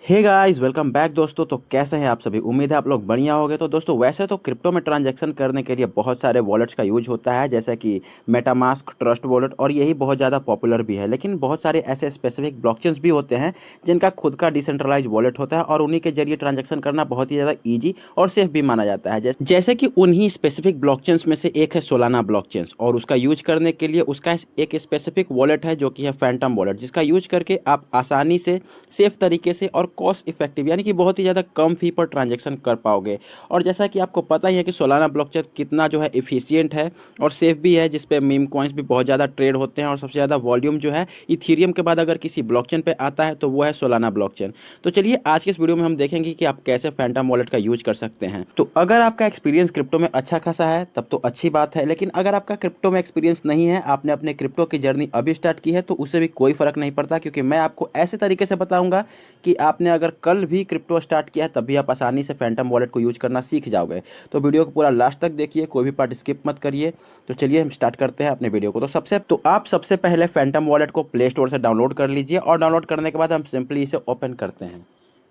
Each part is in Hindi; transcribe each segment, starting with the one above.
हे गाइस, वेलकम बैक दोस्तों। तो कैसे हैं आप सभी? उम्मीद है आप लोग बढ़िया होंगे। तो दोस्तों, वैसे तो क्रिप्टो में ट्रांजैक्शन करने के लिए बहुत सारे वॉलेट्स का यूज होता है, जैसे कि मेटामास्क, ट्रस्ट वॉलेट, और यही बहुत ज़्यादा पॉपुलर भी है। लेकिन बहुत सारे ऐसे स्पेसिफिक ब्लॉकचेन्स भी होते हैं जिनका खुद का डिसेंट्रलाइज वॉलेट होता है और उन्हीं के जरिए ट्रांजेक्शन करना बहुत ही ज़्यादा ईजी और सेफ भी माना जाता है। जैसे कि उन्हीं स्पेसिफिक ब्लॉकचेन्स में से एक है सोलाना ब्लॉकचेन्स, और उसका यूज करने के लिए उसका एक स्पेसिफिक वॉलेट है जो कि है फैंटम वॉलेट, जिसका यूज करके आप आसानी से, सेफ तरीके से और कॉस्ट इफेक्टिव यानी कि बहुत ही ज़्यादा कम फी पर ट्रांजैक्शन कर पाओगे। और जैसा कि आपको पता ही है कि सोलाना ब्लॉकचेन कितना जो है इफिशियंट है और सेफ भी है, जिस पे मीम कॉइन्स भी बहुत ज़्यादा ट्रेड होते हैं। और सबसे ज़्यादा वॉल्यूम जो है इथीरियम के बाद अगर किसी ब्लॉकचेन पे आता है तो वो है सोलाना ब्लॉकचेन। तो चलिए आज के इस वीडियो में हम देखेंगे कि आप कैसे फैंटम वॉलेट का यूज कर सकते हैं। तो अगर आपका एक्सपीरियंस क्रिप्टो में अच्छा खासा है तब तो अच्छी बात है, लेकिन अगर आपका क्रिप्टो में एक्सपीरियंस नहीं है, आपने अपने क्रिप्टो की जर्नी अभी स्टार्ट की है, तो उससे भी कोई फर्क नहीं पड़ता, क्योंकि मैं आपको ऐसे तरीके से बताऊंगा कि आपने अगर कल भी क्रिप्टो स्टार्ट किया है तब भी आप आसानी से फैंटम वॉलेट को यूज करना सीख जाओगे। तो वीडियो को पूरा लास्ट तक देखिए, कोई भी पार्ट स्किप मत करिए। तो चलिए हम स्टार्ट करते हैं अपने वीडियो को। तो आप सबसे पहले फैंटम वॉलेट को प्ले स्टोर से डाउनलोड कर लीजिए, और डाउनलोड करने के बाद हम सिंपली इसे ओपन करते हैं।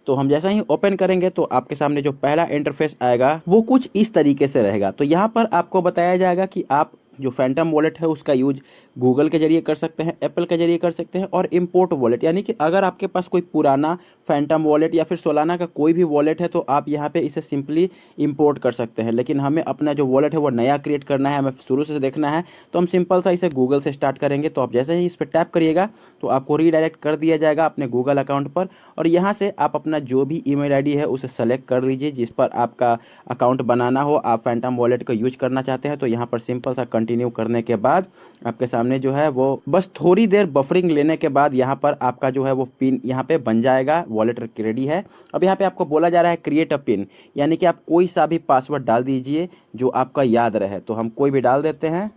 तो हम जैसा ही ओपन करेंगे तो आपके सामने जो पहला इंटरफेस आएगा वो कुछ इस तरीके से रहेगा। तो यहाँ पर आपको बताया जाएगा कि आप जो फैंटम वॉलेट है उसका यूज गूगल के जरिए कर सकते हैं, एप्पल के जरिए कर सकते हैं, और इम्पोर्ट वॉलेट यानी कि अगर आपके पास कोई पुराना फैंटम वॉलेट या फिर सोलाना का कोई भी वॉलेट है तो आप यहाँ पे इसे सिंपली इंपोर्ट कर सकते हैं। लेकिन हमें अपना जो वॉलेट है वो नया क्रिएट करना है, हमें शुरू से देखना है, तो हम सिंपल सा इसे गूगल से स्टार्ट करेंगे। तो आप जैसे ही इस पर टैप करिएगा तो आपको रीडायरेक्ट कर दिया जाएगा अपने गूगल अकाउंट पर, और यहाँ से आप अपना जो भी ईमेल आईडी है उसे सेलेक्ट कर लीजिए जिस पर आपका अकाउंट बनाना हो, आप फैंटम वॉलेट को यूज करना चाहते हैं। तो यहाँ पर सिंपल सा कंटिन्यू करने के बाद आपके सामने जो है वो बस थोड़ी देर बफरिंग लेने के बाद यहाँ पर आपका जो है वो पिन यहाँ पे बन जाएगा, वॉलेट रेडी है। अब यहाँ पे आपको बोला जा रहा है क्रिएट अ पिन, यानी कि आप कोई सा भी पासवर्ड डाल दीजिए जो आपका याद रहे। तो हम कोई भी डाल देते हैं,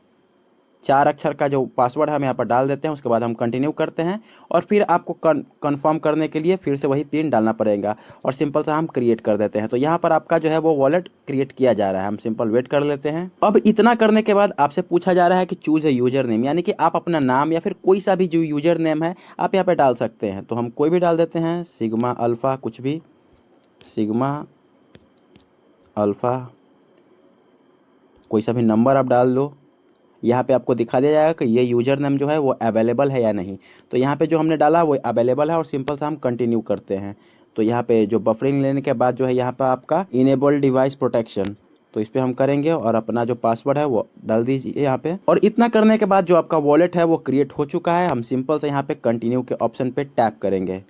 4 अक्षर का जो पासवर्ड है हम यहाँ पर डाल देते हैं। उसके बाद हम कंटिन्यू करते हैं, और फिर आपको कन्फर्म करने के लिए फिर से वही पिन डालना पड़ेगा, और सिंपल सा हम क्रिएट कर देते हैं। तो यहाँ पर आपका जो है वो वॉलेट क्रिएट किया जा रहा है, हम सिंपल वेट कर लेते हैं। अब इतना करने के बाद आपसे पूछा जा रहा है कि चूज ए यूजर नेम, यानी कि आप अपना नाम या फिर कोई सा भी जो यूजर नेम है आप यहाँ पे डाल सकते हैं। तो हम कोई भी डाल देते हैं, सिग्मा अल्फ़ा, कुछ भी, सिग्मा अल्फ़ा, कोई सा भी नंबर आप डाल लो। यहाँ पे आपको दिखा दिया जाएगा कि ये यूजर नेम जो है वो अवेलेबल है या नहीं। तो यहाँ पे जो हमने डाला वो अवेलेबल है, और सिंपल सा हम कंटिन्यू करते हैं। तो यहाँ पे जो बफरिंग लेने के बाद जो है यहाँ पे आपका इनेबल डिवाइस प्रोटेक्शन, तो इस पे हम करेंगे और अपना जो पासवर्ड है वो डाल दीजिए यहाँ पे। और इतना करने के बाद जो आपका वॉलेट है वो क्रिएट हो चुका है। हम सिंपल से यहाँ पे कंटिन्यू के ऑप्शन पे टैप करेंगे।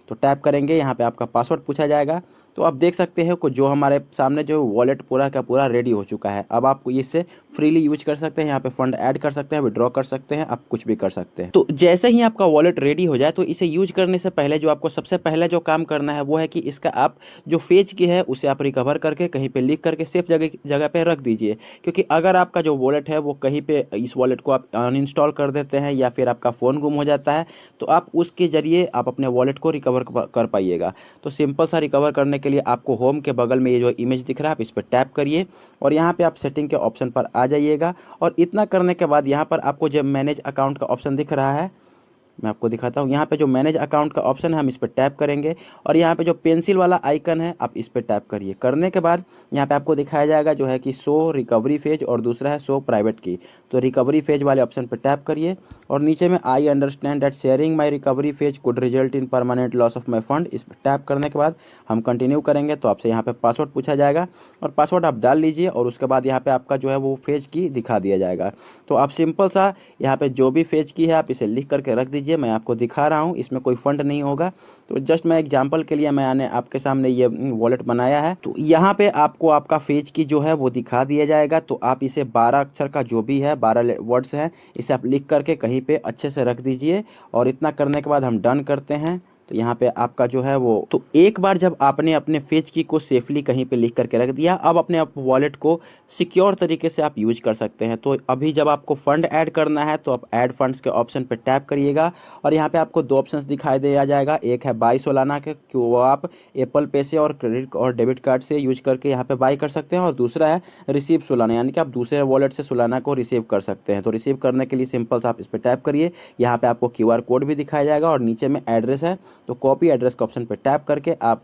तो टैप करेंगे, यहाँ पे आपका पासवर्ड पूछा जाएगा। तो आप देख सकते हैं कि जो हमारे सामने जो वॉलेट पूरा का पूरा रेडी हो चुका है। अब आप इससे फ्रीली यूज कर सकते हैं, यहाँ पे फंड ऐड कर सकते हैं, विड्रॉ कर सकते हैं, आप कुछ भी कर सकते हैं। तो जैसे ही आपका वॉलेट रेडी हो जाए तो इसे यूज करने से पहले जो आपको सबसे पहले जो काम करना है वो है कि इसका आप जो फेज की है उसे आप रिकवर करके कहीं पे लिख करके सेफ जगह जगह पे रख दीजिए। क्योंकि अगर आपका जो वॉलेट है वो कहीं पे, इस वॉलेट को आप अनइंस्टॉल कर देते हैं या फिर आपका फ़ोन गुम हो जाता है, तो आप उसके जरिए आप अपने वॉलेट को रिकवर कर पाइएगा। तो सिंपल सा रिकवर करने के लिए आपको होम के बगल में ये जो इमेज दिख रहा है आप इस पर टैप करिए, और यहाँ पे आप सेटिंग के ऑप्शन पर आ जाइएगा। और इतना करने के बाद यहाँ पर आपको जब मैनेज अकाउंट का ऑप्शन दिख रहा है, मैं आपको दिखाता हूँ। यहाँ पे जो मैनेज अकाउंट का ऑप्शन है हम इस पर टैप करेंगे, और यहाँ पे जो पेंसिल वाला आइकन है आप इस पर टैप करिए। करने के बाद यहाँ पे आपको दिखाया जाएगा जो है कि शो रिकवरी फेज, और दूसरा है शो प्राइवेट की। तो रिकवरी फेज वाले ऑप्शन पर टैप करिए, और नीचे में I understand that sharing my recovery phase could result in permanent loss of my fund, इस पर टैप करने के बाद हम कंटिन्यू करेंगे। तो आपसे यहाँ पे पासवर्ड पूछा जाएगा, और पासवर्ड आप डाल लीजिए, और उसके बाद यहाँ पे आपका जो है वो फेज की दिखा दिया जाएगा। तो आप सिंपल सा यहाँ पे जो भी फेज की है आप इसे लिख करके रख दीजिए। मैं आपको दिखा रहा हूँ, इसमें कोई फंड नहीं होगा। तो जस्ट मैं एग्जांपल के लिए मैंने आपके सामने ये वॉलेट बनाया है। तो यहाँ पे आपको आपका फेज की जो है वो दिखा दिया जाएगा। तो आप इसे 12 अक्षर का जो भी है, 12 वर्ड्स हैं, इसे आप लिख करके कहीं पे अच्छे से रख दीजिए। और इतना करने के बाद हम डन करते हैं। तो यहाँ पे आपका जो है वो, तो एक बार जब आपने अपने फेज की को सेफली कहीं पे लिख करके रख दिया, अब अपने आप वॉलेट को सिक्योर तरीके से आप यूज कर सकते हैं। तो अभी जब आपको फंड ऐड करना है तो आप ऐड फंड्स के ऑप्शन पे टैप करिएगा, और यहाँ पे आपको दो ऑप्शंस दिखाई दिया जाएगा। एक है बाई सोलाना के, कि वो आप एप्पल पे से और क्रेडिट और डेबिट कार्ड से यूज करके यहाँ पे बाई कर सकते हैं, और दूसरा है रिसीव सोलाना, यानी कि आप दूसरे वॉलेट से सोलाना को रिसीव कर सकते हैं। तो रिसीव करने के लिए सिंपल सा आप इस पर टैप करिए। यहाँ पे आपको क्यूआर कोड भी दिखाया जाएगा, और नीचे में एड्रेस है तो कॉपी एड्रेस के ऑप्शन पर टैप करके आप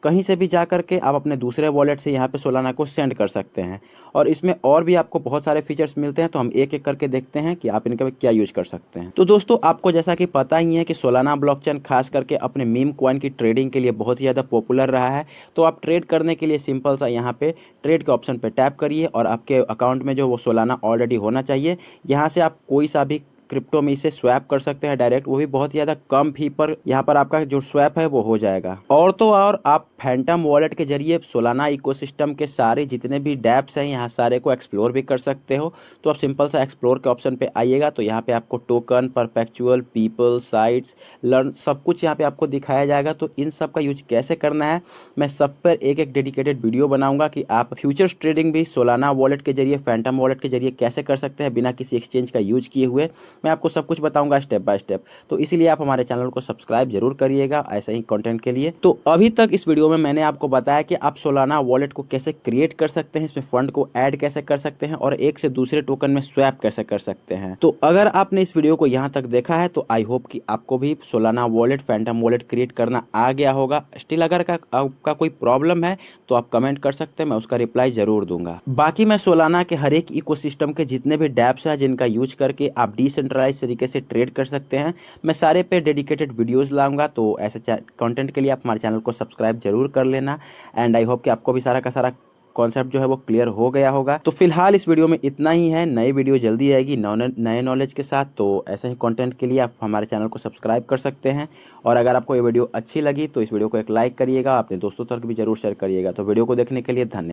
कहीं से भी जा करके आप अपने दूसरे वॉलेट से यहाँ पे सोलाना को सेंड कर सकते हैं। और इसमें और भी आपको बहुत सारे फीचर्स मिलते हैं, तो हम एक एक करके देखते हैं कि आप इनका क्या यूज कर सकते हैं। तो दोस्तों आपको जैसा कि पता ही है कि सोलाना ब्लॉकचेन खास करके अपने मीम कॉइन की ट्रेडिंग के लिए बहुत ही ज़्यादा पॉपुलर रहा है। तो आप ट्रेड करने के लिए सिंपल सा यहाँ पे ट्रेड के ऑप्शन पे टैप करिए और आपके अकाउंट में जो वो सोलाना ऑलरेडी होना चाहिए, यहाँ से आप कोई सा भी क्रिप्टो में इसे स्वैप कर सकते हैं डायरेक्ट, वो भी बहुत ही ज़्यादा कम फी पर यहाँ पर आपका जो स्वैप है वो हो जाएगा। और तो और आप फैंटम वॉलेट के जरिए सोलाना इकोसिस्टम के सारे जितने भी डैप्स हैं यहाँ सारे को एक्सप्लोर भी कर सकते हो। तो आप सिंपल सा एक्सप्लोर के ऑप्शन पे आइएगा, तो यहाँ पे आपको token, perpetual, people, sites, learn सब कुछ यहाँ पे आपको दिखाया जाएगा। तो इन सब का यूज कैसे करना है मैं सब पर एक एक डेडिकेटेड वीडियो बनाऊंगा कि आप फ्यूचर्स ट्रेडिंग भी सोलाना वॉलेट के जरिए, फैंटम वॉलेट के जरिए कैसे कर सकते हैं बिना किसी एक्सचेंज का यूज किए हुए। मैं आपको सब कुछ बताऊंगा स्टेप बाय स्टेप। तो इसीलिए आप हमारे चैनल को सब्सक्राइब जरूर करिएगा ऐसे ही कंटेंट के लिए। तो अभी तक इस वीडियो में मैंने आपको बताया कि आप सोलाना वॉलेट को कैसे क्रिएट कर सकते हैं, इसमें फंड को ऐड कैसे कर सकते हैं और एक से दूसरे टोकन में स्वैप कैसे कर सकते हैं। तो अगर आपने इस वीडियो को यहाँ तक देखा है तो आई होप कि आपको भी Solana wallet, Phantom wallet create करना आ गया होगा। स्टिल अगर आपका कोई प्रॉब्लम है तो आप कमेंट कर सकते हैं, मैं उसका रिप्लाई जरूर दूंगा। बाकी मैं सोलाना के हर एक इकोसिस्टम के जितने भी डैप्स हैं जिनका यूज करके आप डिसेंट्रलाइज तरीके से ट्रेड कर सकते हैं, मैं सारे पे डेडिकेटेड वीडियोस लाऊंगा। तो ऐसे कंटेंट के लिए आप हमारे चैनल को सब्सक्राइब जरूर कर लेना। एंड आई होप कि आपको भी सारा का सारा कॉन्सेप्ट जो है वो क्लियर हो गया होगा। तो फिलहाल इस वीडियो में इतना ही है, नई वीडियो जल्दी आएगी नए नॉलेज के साथ। तो ऐसे ही कंटेंट के लिए आप हमारे चैनल को सब्सक्राइब कर सकते हैं। और अगर आपको ये वीडियो अच्छी लगी तो इस वीडियो को एक लाइक करिएगा, अपने दोस्तों तक भी जरूर शेयर करिएगा। तो वीडियो को देखने के लिए धन्यवाद।